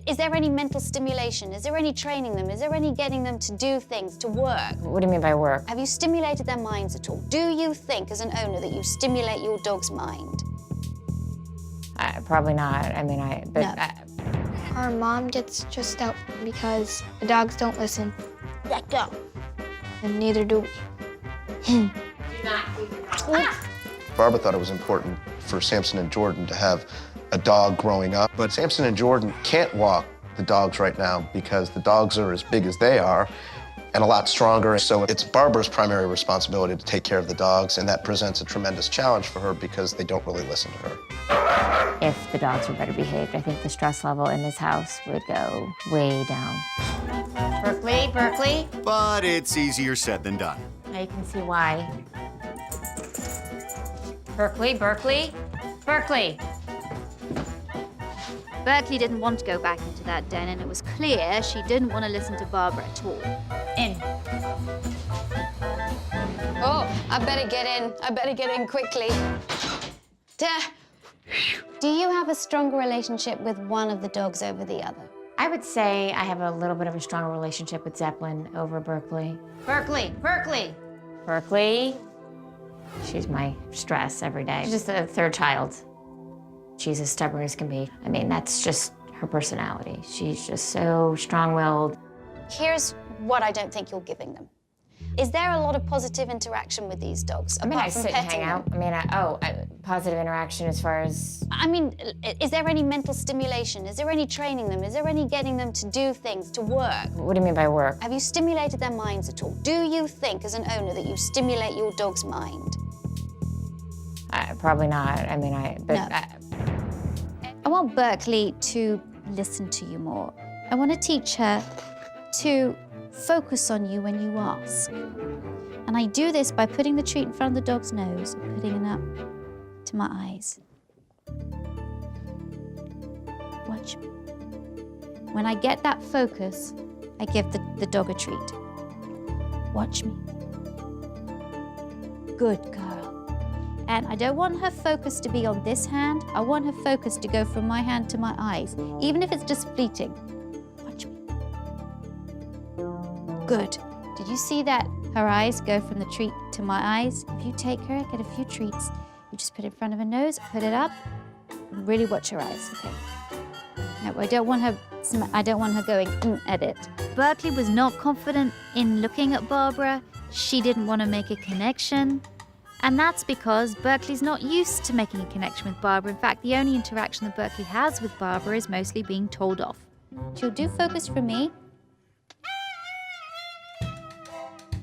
Is there any mental stimulation? Is there any training them? Is there any getting them to do things, to work? What do you mean by work? Have you stimulated their minds at all? Do you think, as an owner, that you stimulate your dog's mind? Probably not. I mean, No. Our mom gets stressed out because the dogs don't listen. Let go. And neither do we. Barbara thought it was important for Samson and Jordan to have a dog growing up, but Samson and Jordan can't walk the dogs right now because the dogs are as big as they are and a lot stronger. So it's Barbara's primary responsibility to take care of the dogs, and that presents a tremendous challenge for her because they don't really listen to her. If the dogs were better behaved, I think the stress level in this house would go way down. Berkeley, Berkeley. But it's easier said than done. Now you can see why. Berkeley, Berkeley, Berkeley. Berkeley didn't want to go back into that den, and it was clear she didn't want to listen to Barbara at all. In. Oh, I better get in. I better get in quickly. Do you have a stronger relationship with one of the dogs over the other? I would say I have a little bit of a stronger relationship with Zeppelin over Berkeley. Berkeley, Berkeley. Berkeley, she's my stress every day. She's just a third child. She's as stubborn as can be. I mean, that's just her personality. She's just so strong-willed. Here's what I don't think you're giving them. Is there a lot of positive interaction with these dogs? I mean, I apart from sit and petting hang out. them? I mean, positive interaction as far as... I mean, is there any mental stimulation? Is there any training them? Is there any getting them to do things, to work? What do you mean by work? Have you stimulated their minds at all? Do you think, as an owner, that you stimulate your dog's mind? Probably not. I mean, No. I want Berkeley to listen to you more. I want to teach her to focus on you when you ask. And I do this by putting the treat in front of the dog's nose and putting it up to my eyes. Watch me. When I get that focus, I give the dog a treat. Watch me. Good girl. And I don't want her focus to be on this hand. I want her focus to go from my hand to my eyes, even if it's just fleeting. Watch me. Good. Did you see that? Her eyes go from the treat to my eyes. If you take her, get a few treats. You just put it in front of her nose, put it up, and really watch her eyes, okay? No, I don't want her going at it. Berkeley was not confident in looking at Barbara. She didn't want to make a connection. And that's because Berkeley's not used to making a connection with Barbara. In fact, the only interaction that Berkeley has with Barbara is mostly being told off. She'll do focus for me.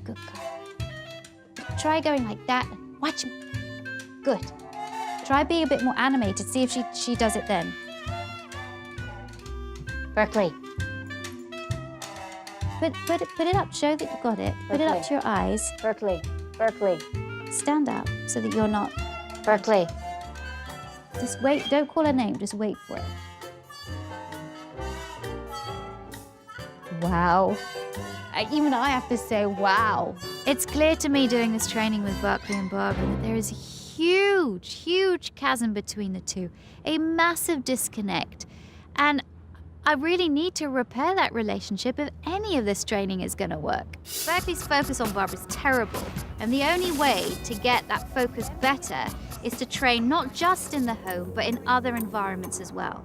Good girl. Try going like that and watch me. Good. Try being a bit more animated. See if she does it then. Berkeley. Put it up. Show that you got it. Put it up to your eyes. Berkeley. Berkeley. Stand up so that you're not... Berkeley. Just wait. Don't call her name. Just wait for it. Wow. Even I have to say, wow. It's clear to me doing this training with Berkeley and Barbara that there is a huge, huge chasm between the two, a massive disconnect. And I really need to repair that relationship if any of this training is going to work. Berkeley's focus on Barbara is terrible, and the only way to get that focus better is to train not just in the home, but in other environments as well.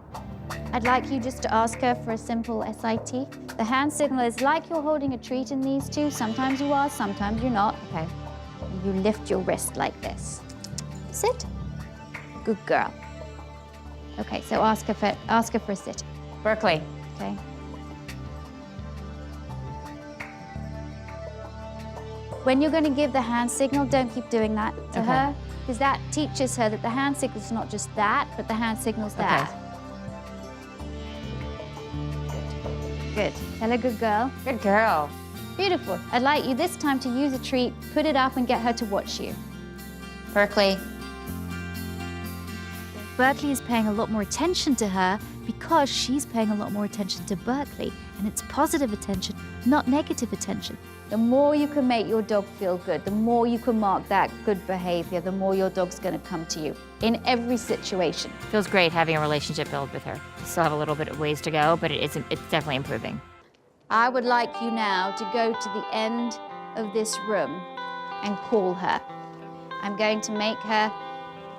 I'd like you just to ask her for a simple SIT. The hand signal is like you're holding a treat in these two. Sometimes you are, sometimes you're not. Okay. You lift your wrist like this. Sit. Good girl. Okay, so ask her for a sit. Berkeley. Okay. When you're going to give the hand signal, don't keep doing that to her, because that teaches her that the hand signal is not just that, but the hand signal's that. Good. Tell her good girl. Good girl. Beautiful. I'd like you this time to use a treat, put it up and get her to watch you. Berkeley. Berkeley is paying a lot more attention to her because she's paying a lot more attention to Berkeley. And it's positive attention, not negative attention. The more you can make your dog feel good, the more you can mark that good behavior, the more your dog's going to come to you in every situation. Feels great having a relationship build with her. Still have a little bit of ways to go, but it's definitely improving. I would like you now to go to the end of this room and call her. I'm going to make her,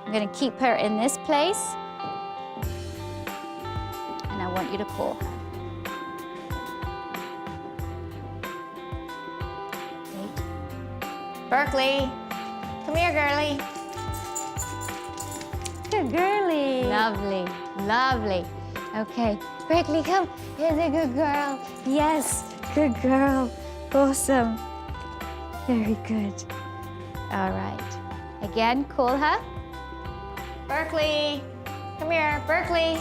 I'm going to keep her in this place, and I want you to call her. Berkeley, come here, girly. Good girly. Lovely, lovely. Okay, Berkeley, come. Here's a good girl. Yes, good girl. Awesome. Very good. All right. Again, call her. Berkeley, come here, Berkeley.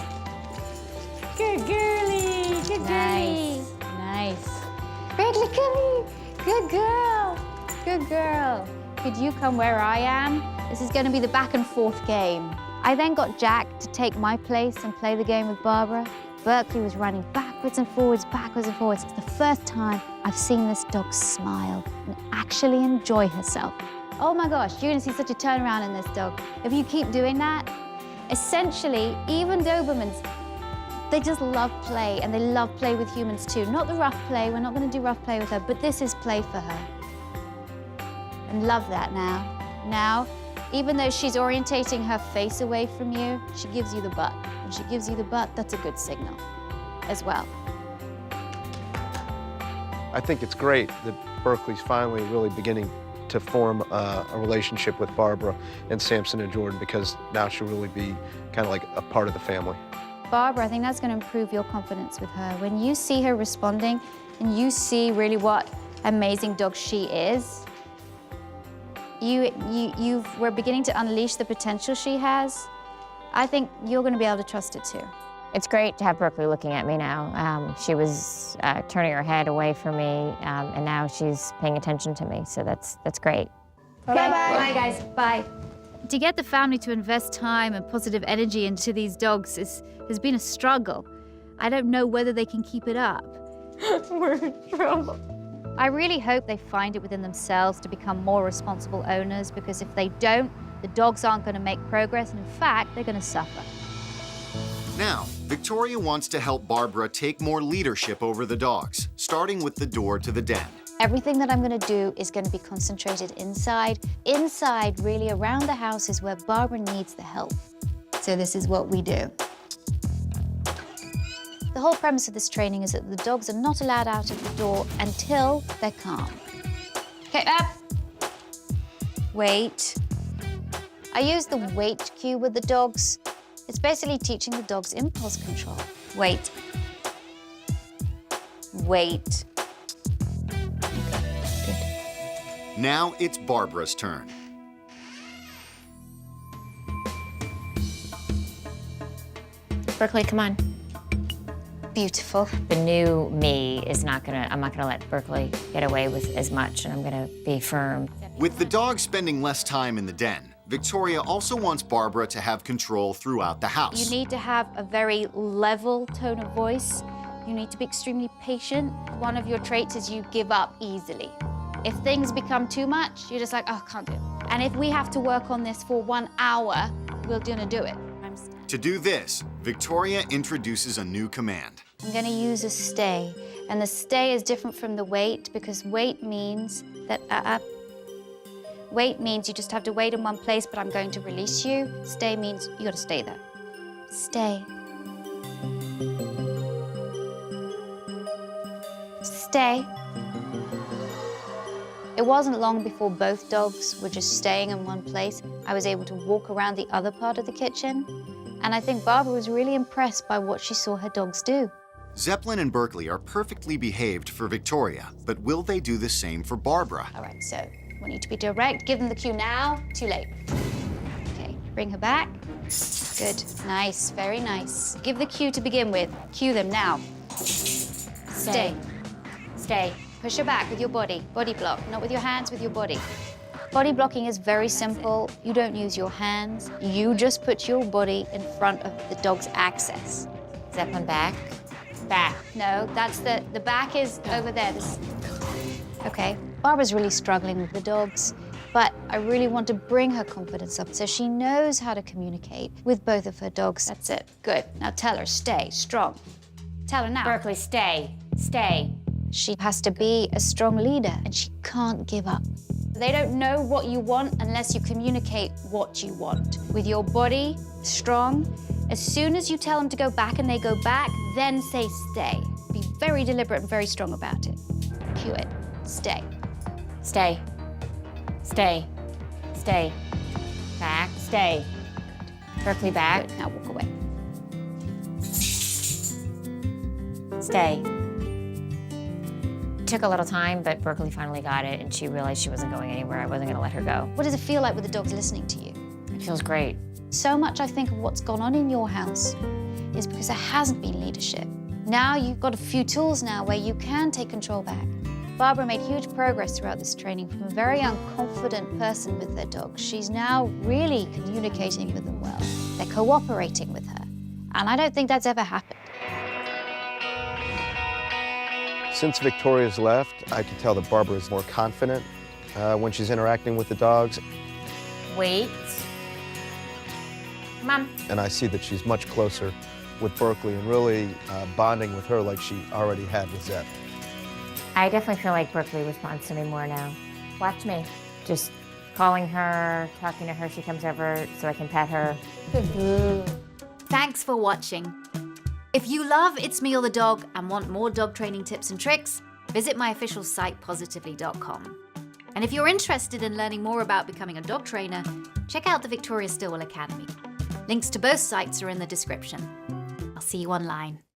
Good girly. Good girly. Nice. Nice. Berkeley, come here. Good girl. Good girl. Could you come where I am? This is going to be the back and forth game. I then got Jack to take my place and play the game with Barbara. Berkeley was running backwards and forwards, backwards and forwards. It's the first time I've seen this dog smile and actually enjoy herself. Oh my gosh, you're going to see such a turnaround in this dog. If you keep doing that, essentially, even Dobermans, they just love play, and they love play with humans too. Not the rough play, we're not going to do rough play with her, but this is play for her. And love that now. Now, even though she's orientating her face away from you, she gives you the butt. When she gives you the butt, that's a good signal as well. I think it's great that Berkeley's finally really beginning to form a relationship with Barbara and Samson and Jordan, because now she'll really be kind of like a part of the family. Barbara, I think that's going to improve your confidence with her. When you see her responding and you see really what amazing dog she is, we're beginning to unleash the potential she has. I think you're going to be able to trust it too. It's great to have Berkeley looking at me now. She was turning her head away from me, and now she's paying attention to me, so that's great. Bye-bye. Bye, guys. Bye. To get the family to invest time and positive energy into these dogs has been a struggle. I don't know whether they can keep it up. We're in trouble. I really hope they find it within themselves to become more responsible owners, because if they don't, the dogs aren't going to make progress, and in fact, they're going to suffer. Now, Victoria wants to help Barbara take more leadership over the dogs, starting with the door to the den. Everything that I'm going to do is going to be concentrated inside. Inside, really around the house, is where Barbara needs the help. So this is what we do. The whole premise of this training is that the dogs are not allowed out of the door until they're calm. Okay, up. Wait. I use the wait cue with the dogs. It's basically teaching the dogs impulse control. Wait. Wait. Now it's Barbara's turn. Berkeley, come on. Beautiful. The new me is I'm not gonna let Berkeley get away with as much, and I'm gonna be firm. With the dog spending less time in the den, Victoria also wants Barbara to have control throughout the house. You need to have a very level tone of voice. You need to be extremely patient. One of your traits is you give up easily. If things become too much, you're just like, oh, can't do it. And if we have to work on this for 1 hour, we're gonna do it. To do this, Victoria introduces a new command. I'm gonna use a stay. And the stay is different from the wait, because wait means that, wait means you just have to wait in one place, but I'm going to release you. Stay means you gotta stay there. Stay. Stay. It wasn't long before both dogs were just staying in one place. I was able to walk around the other part of the kitchen. And I think Barbara was really impressed by what she saw her dogs do. Zeppelin and Berkeley are perfectly behaved for Victoria, but will they do the same for Barbara? All right, so we need to be direct. Give them the cue now. Too late. Okay, bring her back. Good, nice, very nice. Give the cue to begin with. Cue them now. Stay. Stay. Push her back with your body. Body block, not with your hands, with your body. Body blocking is very simple. You don't use your hands. You just put your body in front of the dog's access. Is that one back? Back. No, that's the back is over there. Okay, Barbara's really struggling with the dogs, but I really want to bring her confidence up so she knows how to communicate with both of her dogs. That's it, good. Now tell her, stay strong. Tell her now. Berkeley, stay, stay. She has to be a strong leader and she can't give up. They don't know what you want unless you communicate what you want. With your body strong, as soon as you tell them to go back and they go back, then say stay. Be very deliberate and very strong about it. Cue it. Stay. Stay. Stay. Stay. Back. Stay. Berkeley, back. Good. Now walk away. Stay. It took a little time, but Berkeley finally got it, and she realized she wasn't going anywhere. I wasn't going to let her go. What does it feel like with the dogs listening to you? It feels great. So much, I think, of what's gone on in your house is because there hasn't been leadership. Now you've got a few tools now where you can take control back. Barbara made huge progress throughout this training from a very unconfident person with their dogs. She's now really communicating with them well. They're cooperating with her. And I don't think that's ever happened. Since Victoria's left, I can tell that Barbara is more confident when she's interacting with the dogs. Wait. Mom. And I see that she's much closer with Berkeley and really bonding with her like she already had with Zeb. I definitely feel like Berkeley responds to me more now. Watch me. Just calling her, talking to her. She comes over so I can pet her. Thanks for watching. If you love It's Me or the Dog and want more dog training tips and tricks, visit my official site, positively.com. And if you're interested in learning more about becoming a dog trainer, check out the Victoria Stilwell Academy. Links to both sites are in the description. I'll see you online.